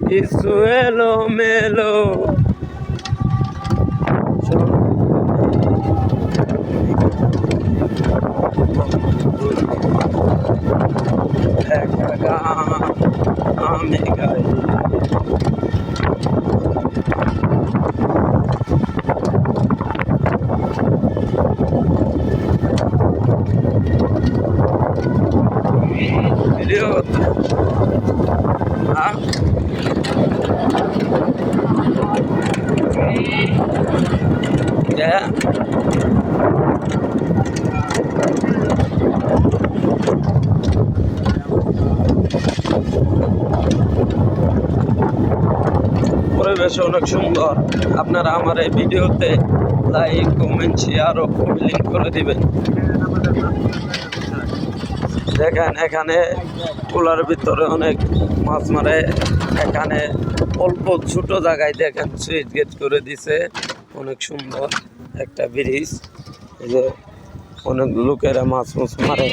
কিছু এলো মেলো একা গান আমি গাই। ভিডিও পরিবেশ অনেক সুন্দর। আপনারা আমার এই ভিডিওতে লাইক কমেন্ট শেয়ার ও কমেন্ট করে দিবেন। দেখেন এখানে কুলার ভিতরে অনেক মাছ মারে। এখানে অল্প ছোট জায়গায় দেখেন সুইচ গেট করে দিছে, অনেক সুন্দর একটা ব্রিজ। এই যে অনেক লোকেরা মাছ মারে।